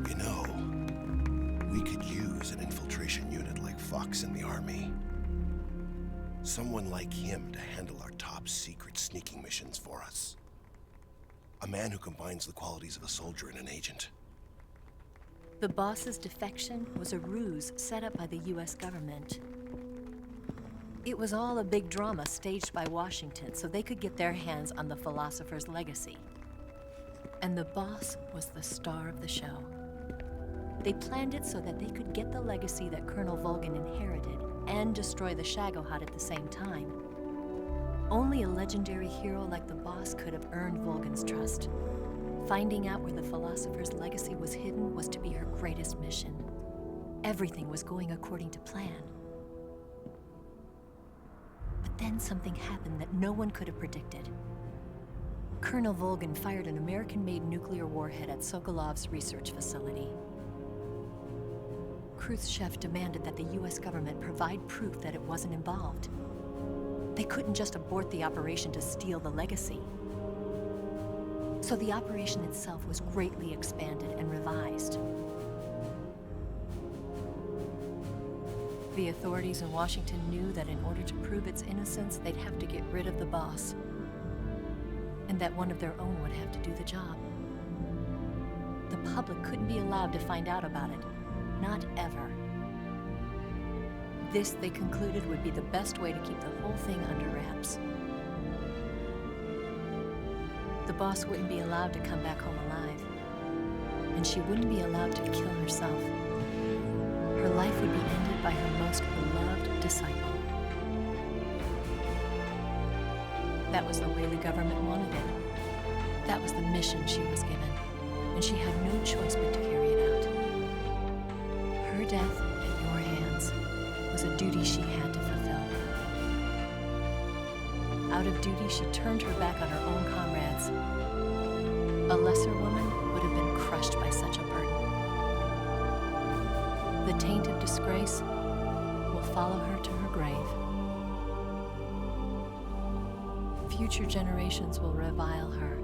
You know, we could use an infiltration unit like Fox in the army. Someone like him to handle our top secret sneaking missions for us. A man who combines the qualities of a soldier and an agent. The boss's defection was a ruse set up by the US government. It was all a big drama staged by Washington so they could get their hands on the philosopher's legacy. And the boss was the star of the show. They planned it so that they could get the legacy that Colonel Volgin inherited and destroy the Shagohod at the same time. Only a legendary hero like the boss could have earned Volgin's trust. Finding out where the philosopher's legacy was hidden was to be her greatest mission. Everything was going according to plan. But then something happened that no one could have predicted. Colonel Volgin fired an American-made nuclear warhead at Sokolov's research facility. Khrushchev demanded that the US government provide proof that it wasn't involved. They couldn't just abort the operation to steal the legacy. So the operation itself was greatly expanded and revised. The authorities in Washington knew that in order to prove its innocence, they'd have to get rid of the boss, and that one of their own would have to do the job. The public couldn't be allowed to find out about it, not ever. This, they concluded, would be the best way to keep the whole thing under wraps. The boss wouldn't be allowed to come back home alive, and she wouldn't be allowed to kill herself. Her life would be ended by her most beloved disciple. That was the way the government wanted it. That was the mission she was given, and she had no choice but to carry it out. Her death at your hands was a duty she had to fulfill. Out of duty, she turned her back on her own comrades. A lesser woman would have been crushed by such a burden. The taint of disgrace will follow her to her grave. Future generations will revile her.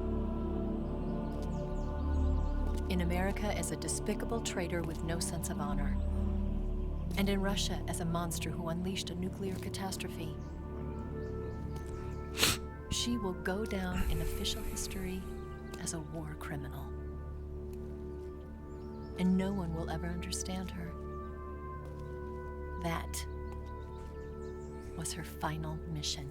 In America as a despicable traitor with no sense of honor. And in Russia as a monster who unleashed a nuclear catastrophe. She will go down in official history as a war criminal. And no one will ever understand her. That was her final mission.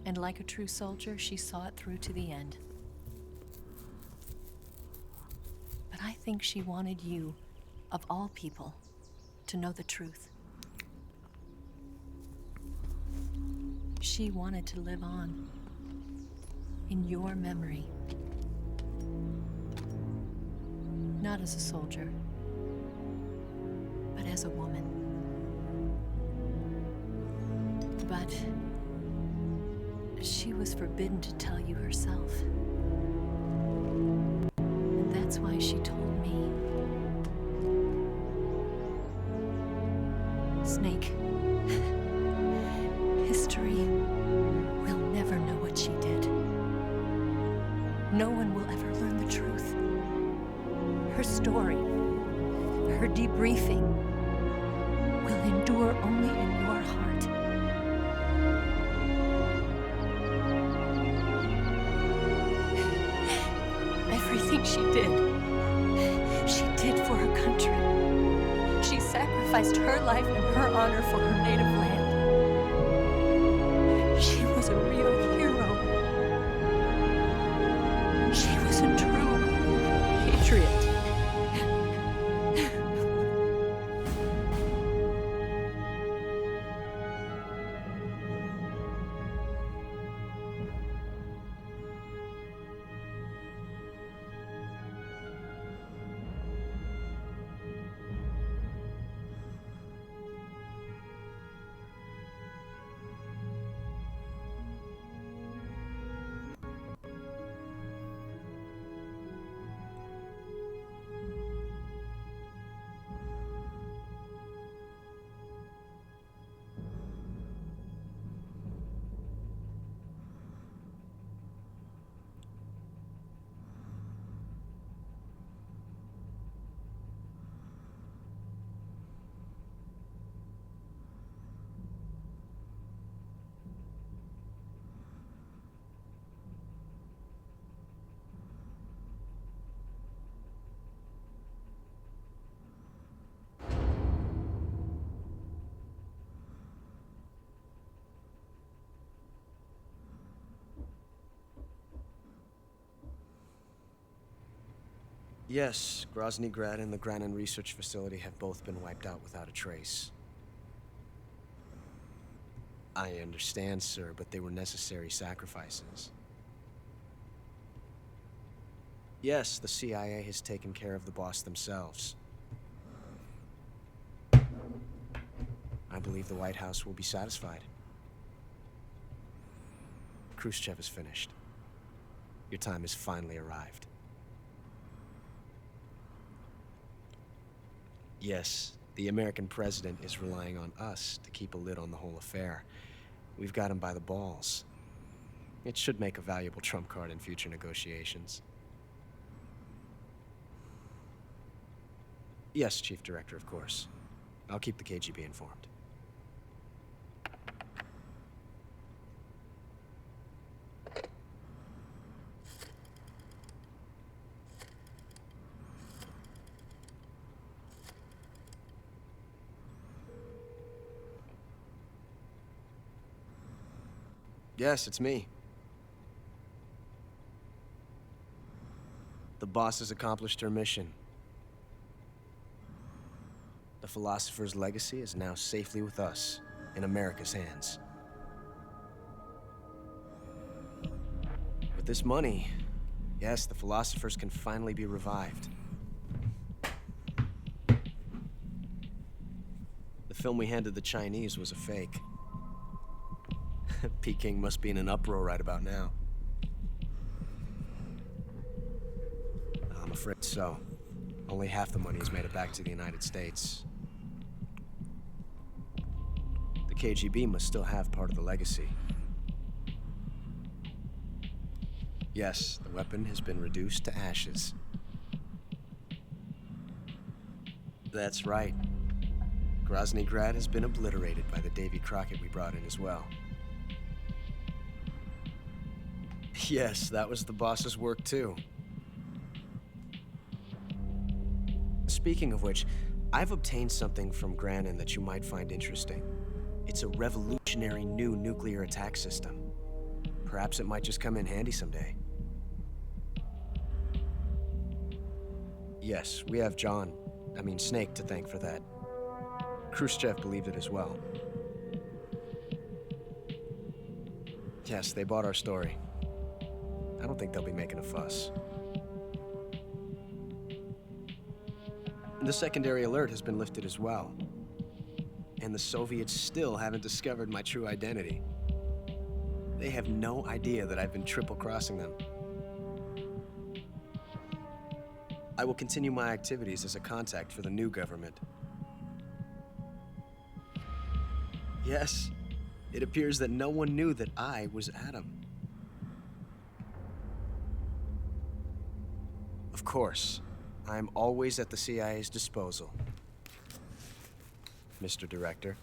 And like a true soldier, she saw it through to the end. But I think she wanted you, of all people, to know the truth. She wanted to live on in your memory. Not as a soldier, but as a woman. But she was forbidden to tell you herself. And that's why she told me. Snake, history will never know what she did. No one will ever learn the truth. Her story, her debriefing, will endure only in your heart. Everything she did for her country. She sacrificed her life and her honor for her native land. She was a real hero. She was a true patriot. Yes, Grozny Grad and the Granin Research Facility have both been wiped out without a trace. I understand, sir, but they were necessary sacrifices. Yes, the CIA has taken care of the boss themselves. I believe the White House will be satisfied. Khrushchev is finished. Your time has finally arrived. Yes, the American president is relying on us to keep a lid on the whole affair. We've got him by the balls. It should make a valuable trump card in future negotiations. Yes, Chief Director, of course. I'll keep the KGB informed. Yes, it's me. The boss has accomplished her mission. The philosopher's legacy is now safely with us, in America's hands. With this money, yes, the philosophers can finally be revived. The film we handed the Chinese was a fake. Peking must be in an uproar right about now. I'm afraid so. Only half the money has made it back to the United States. The KGB must still have part of the legacy. Yes, the weapon has been reduced to ashes. That's right. Grozny Grad has been obliterated by the Davy Crockett we brought in as well. Yes, that was the boss's work too. Speaking of which, I've obtained something from Granin that you might find interesting. It's a revolutionary new nuclear attack system. Perhaps it might just come in handy someday. Yes, we have Snake to thank for that. Khrushchev believed it as well. Yes, they bought our story. I don't think they'll be making a fuss. The secondary alert has been lifted as well. And the Soviets still haven't discovered my true identity. They have no idea that I've been triple-crossing them. I will continue my activities as a contact for the new government. Yes, it appears that no one knew that I was Adam. Of course, I'm always at the CIA's disposal. Mr. Director.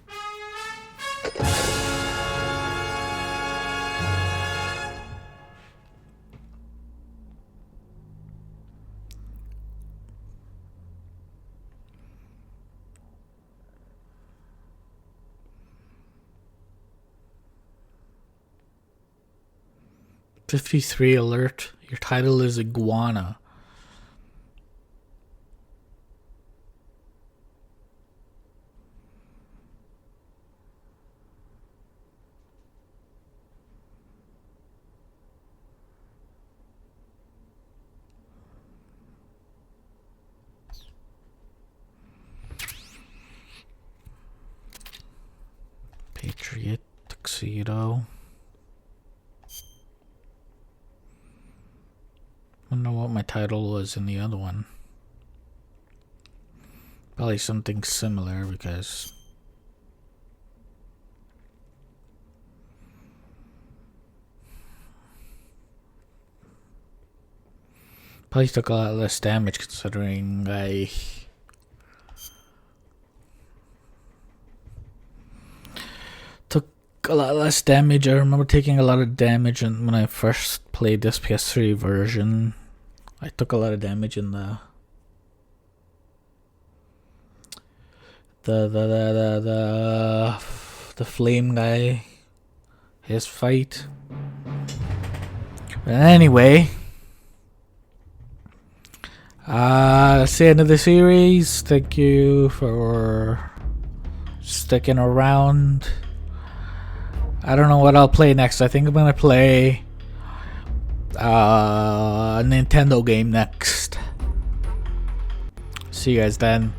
"53 alert. Your title is Iguana." Patriot tuxedo. I don't know what my title was in the other one. Probably something similar because probably took a lot less damage considering I took a lot less damage. I remember taking a lot of damage when I first played this PS3 version. I took a lot of damage in the flame guy, his fight. But anyway, that's the end of the series. Thank you for sticking around. I don't know what I'll play next. I think I'm gonna play a Nintendo game next. See you guys then.